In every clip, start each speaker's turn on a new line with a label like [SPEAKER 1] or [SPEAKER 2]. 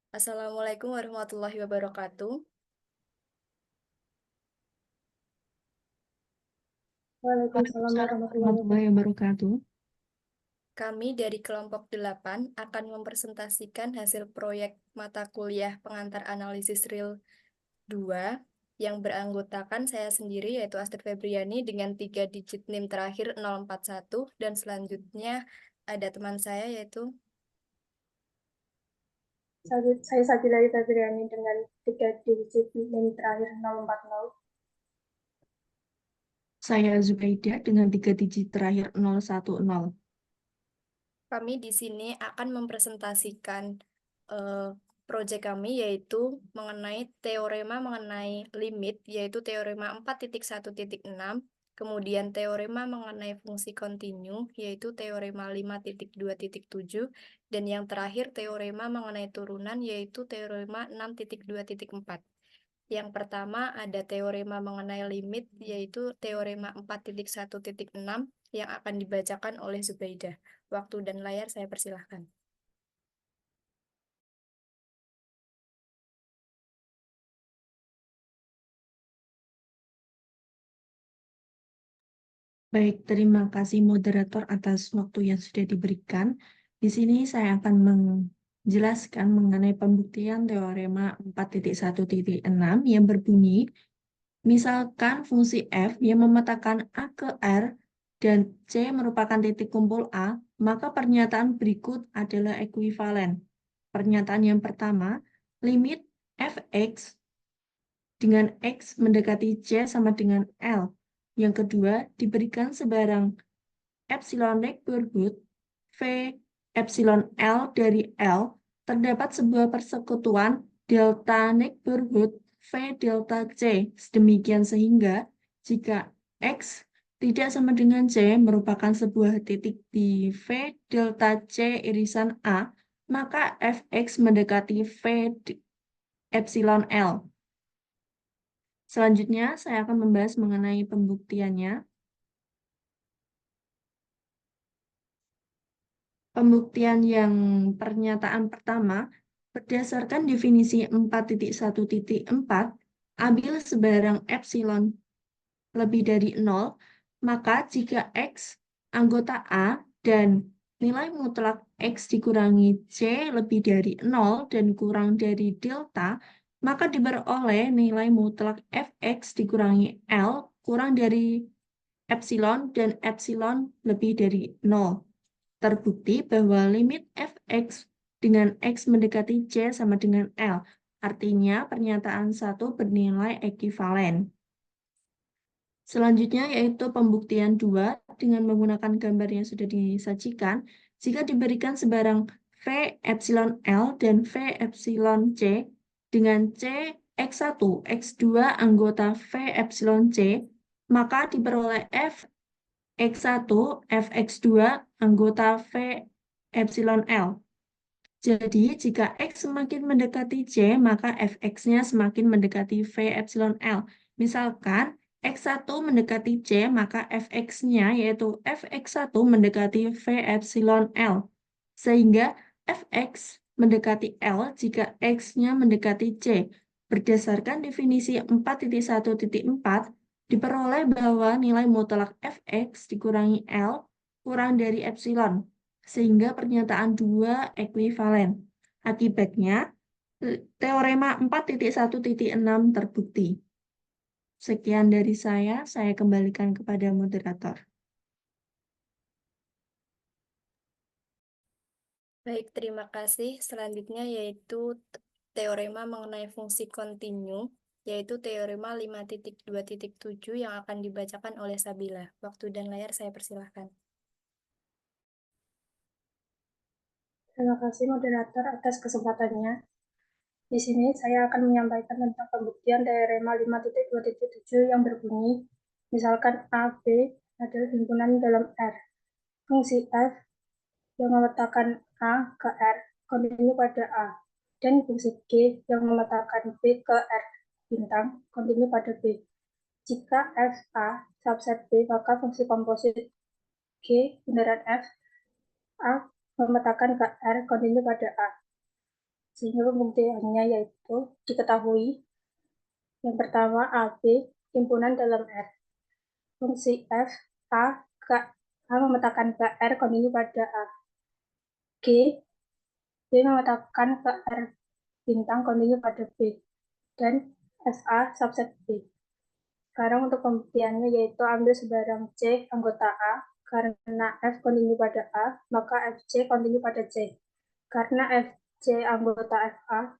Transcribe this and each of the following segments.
[SPEAKER 1] Assalamualaikum warahmatullahi wabarakatuh.
[SPEAKER 2] Waalaikumsalam
[SPEAKER 3] Waalaikumsalam
[SPEAKER 2] warahmatullahi
[SPEAKER 3] warahmatullahi
[SPEAKER 2] wabarakatuh.
[SPEAKER 3] wabarakatuh.
[SPEAKER 1] Kami dari kelompok 8 akan mempresentasikan hasil proyek mata kuliah pengantar analisis real 2 yang beranggotakan saya sendiri yaitu Astrid Febriani dengan 3 digit NIM terakhir 041 dan selanjutnya ada teman saya yaitu
[SPEAKER 2] Saya Sabila Febriani dengan 3 digit NIM terakhir 040.
[SPEAKER 3] Saya Zubaida dengan 3 digit terakhir 010.
[SPEAKER 1] kami di sini akan mempresentasikan eh, proyek kami yaitu mengenai teorema mengenai limit yaitu teorema 4.1.6, kemudian teorema mengenai fungsi kontinu yaitu teorema 5.2.7 dan yang terakhir teorema mengenai turunan yaitu teorema 6.2.4. Yang pertama ada teorema mengenai limit yaitu teorema 4.1.6 yang akan dibacakan oleh Zubaidah. Waktu dan layar saya persilahkan.
[SPEAKER 3] Baik, terima kasih moderator atas waktu yang sudah diberikan. Di sini saya akan menjelaskan mengenai pembuktian teorema 4.1.6 yang berbunyi, misalkan fungsi f yang memetakan A ke R dan C merupakan titik kumpul A, maka pernyataan berikut adalah ekuivalen. Pernyataan yang pertama, limit fx dengan X mendekati C sama dengan L. Yang kedua, diberikan sebarang epsilon neighborhood V epsilon L dari L, terdapat sebuah persekutuan delta neighborhood V delta C. Sedemikian sehingga jika X tidak sama dengan C merupakan sebuah titik di V delta C irisan A, maka Fx mendekati V epsilon L. Selanjutnya, saya akan membahas mengenai pembuktiannya. Pembuktian yang pernyataan pertama, berdasarkan definisi 4.1.4, ambil sebarang epsilon lebih dari 0, maka jika X anggota A dan nilai mutlak X dikurangi C lebih dari 0 dan kurang dari delta, maka diperoleh nilai mutlak Fx dikurangi L kurang dari epsilon dan epsilon lebih dari 0. Terbukti bahwa limit Fx dengan X mendekati C sama dengan L. Artinya pernyataan satu bernilai ekuivalen. Selanjutnya yaitu pembuktian 2 dengan menggunakan gambar yang sudah disajikan. Jika diberikan sebarang V epsilon L dan V epsilon C dengan C X1, X2 anggota V epsilon C, maka diperoleh F X1, Fx2 anggota V epsilon L. Jadi, jika X semakin mendekati C, maka Fx-nya semakin mendekati V epsilon L. Misalkan, X1 mendekati C, maka Fx-nya yaitu Fx1 mendekati V epsilon L. Sehingga Fx mendekati L jika X-nya mendekati C. Berdasarkan definisi 4.1.4, diperoleh bahwa nilai mutlak Fx dikurangi L kurang dari epsilon, sehingga pernyataan 2 ekuivalen. Akibatnya, teorema 4.1.6 terbukti. Sekian dari saya kembalikan kepada moderator.
[SPEAKER 1] baik, terima kasih. Selanjutnya yaitu teorema mengenai fungsi kontinu yaitu teorema 5.2.7 yang akan dibacakan oleh Sabila. Waktu dan layar saya persilahkan.
[SPEAKER 2] Terima kasih moderator atas kesempatannya. Di sini saya akan menyampaikan tentang pembuktian teorema 5.2.7 yang berbunyi, misalkan A, B adalah himpunan dalam R. Fungsi f yang meletakkan A ke R kontinu pada A, dan fungsi G yang meletakkan B ke R bintang kontinu pada B. Jika f A subset B, maka fungsi komposit G bundaran F A memetakan ke R kontinu pada A. Sehingga pembuktiannya yaitu diketahui yang pertama AB himpunan dalam R. Fungsi F A memetakan ke R kontinu pada A. B memetakan ke R bintang kontinu pada B. Dan FA subset B. Sekarang untuk pembuktiannya yaitu ambil sebarang C anggota A. Karena F kontinu pada A, maka FC kontinu pada C. Karena FC anggota FA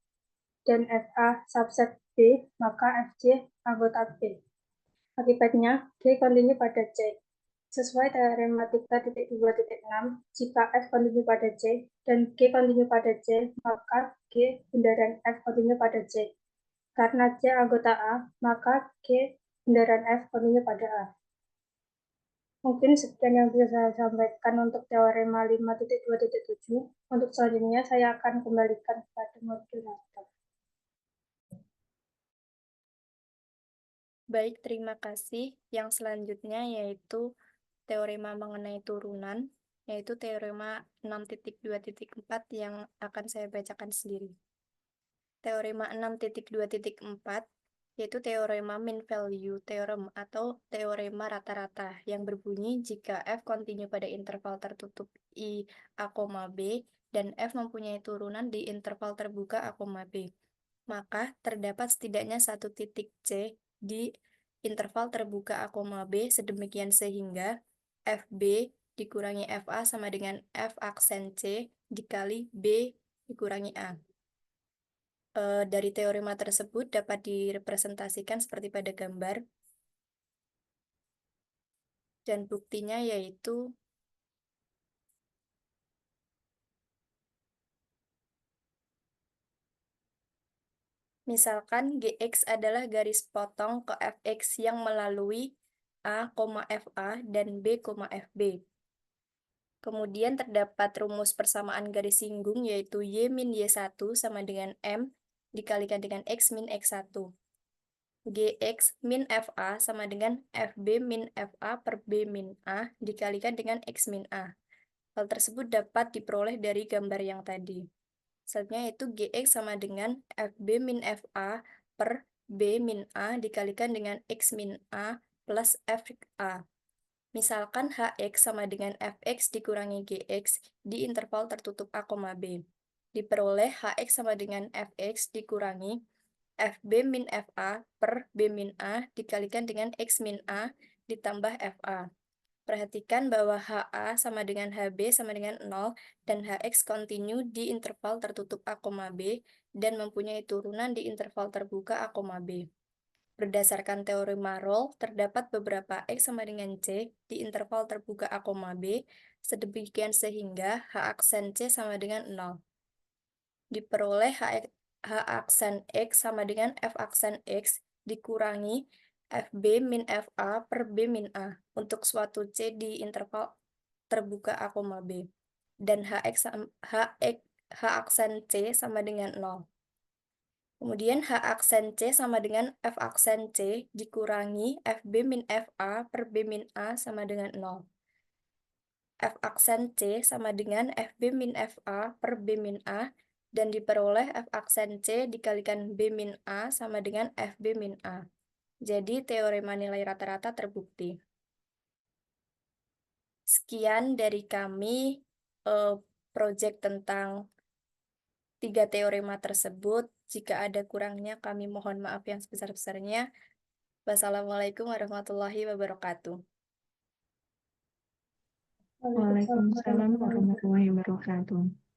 [SPEAKER 2] dan FA subset B, maka FC anggota B. Akibatnya, G kontinu pada C. Sesuai teorema 3.2.6, jika F kontinu pada C dan G kontinu pada C, maka G bundaran F kontinu pada C. Karena C anggota A, maka G bundaran F kontinu pada A. Mungkin sekian yang bisa saya sampaikan untuk teorema 5.2.7. Untuk selanjutnya, saya akan kembalikan kepada moderator.
[SPEAKER 1] Baik, terima kasih. Yang selanjutnya yaitu teorema mengenai turunan, yaitu teorema 6.2.4 yang akan saya bacakan sendiri. Teorema 6.2.4 yaitu teorema mean value theorem atau teorema rata-rata yang berbunyi jika F kontinu pada interval tertutup I A, B dan F mempunyai turunan di interval terbuka A, B, maka terdapat setidaknya satu titik C di interval terbuka A, B sedemikian sehingga FB dikurangi FA sama dengan F aksen C dikali B dikurangi A. Dari teorema tersebut dapat direpresentasikan seperti pada gambar. Dan buktinya yaitu misalkan GX adalah garis potong ke FX yang melalui A, FA dan B, FB. Kemudian terdapat rumus persamaan garis singgung yaitu Y min Y1 sama dengan M dikalikan dengan X min X1. GX min FA sama dengan FB min FA per B min A dikalikan dengan X min A. Hal tersebut dapat diperoleh dari gambar yang tadi. Selanjutnya itu GX sama dengan FB min FA per B min A dikalikan dengan X min A plus FA. Misalkan HX sama dengan Fx dikurangi Gx di interval tertutup A, B. Diperoleh HX sama dengan Fx dikurangi FB min FA per B min A dikalikan dengan X min A ditambah FA. Perhatikan bahwa HA sama dengan HB sama dengan 0 dan HX kontinu di interval tertutup A, B dan mempunyai turunan di interval terbuka A, B. Berdasarkan teorema Rolle, terdapat beberapa X sama dengan C di interval terbuka A, B sedemikian sehingga H aksen C sama dengan 0. Diperoleh H aksen X sama dengan F aksen X dikurangi FB min FA per B min A untuk suatu C di interval terbuka A, B. Dan H aksen C sama dengan 0. Kemudian H aksen C sama dengan F aksen C dikurangi FB min FA per B min A sama dengan 0. F aksen C sama dengan FB min FA per B min A dan diperoleh F aksen C dikalikan B min A sama dengan FB min A. Jadi teorema nilai rata-rata terbukti. Sekian dari kami proyek tentang 3 teorema tersebut. Jika ada kurangnya kami mohon maaf yang sebesar-besarnya. Wassalamualaikum warahmatullahi wabarakatuh.
[SPEAKER 3] Waalaikumsalam warahmatullahi wabarakatuh.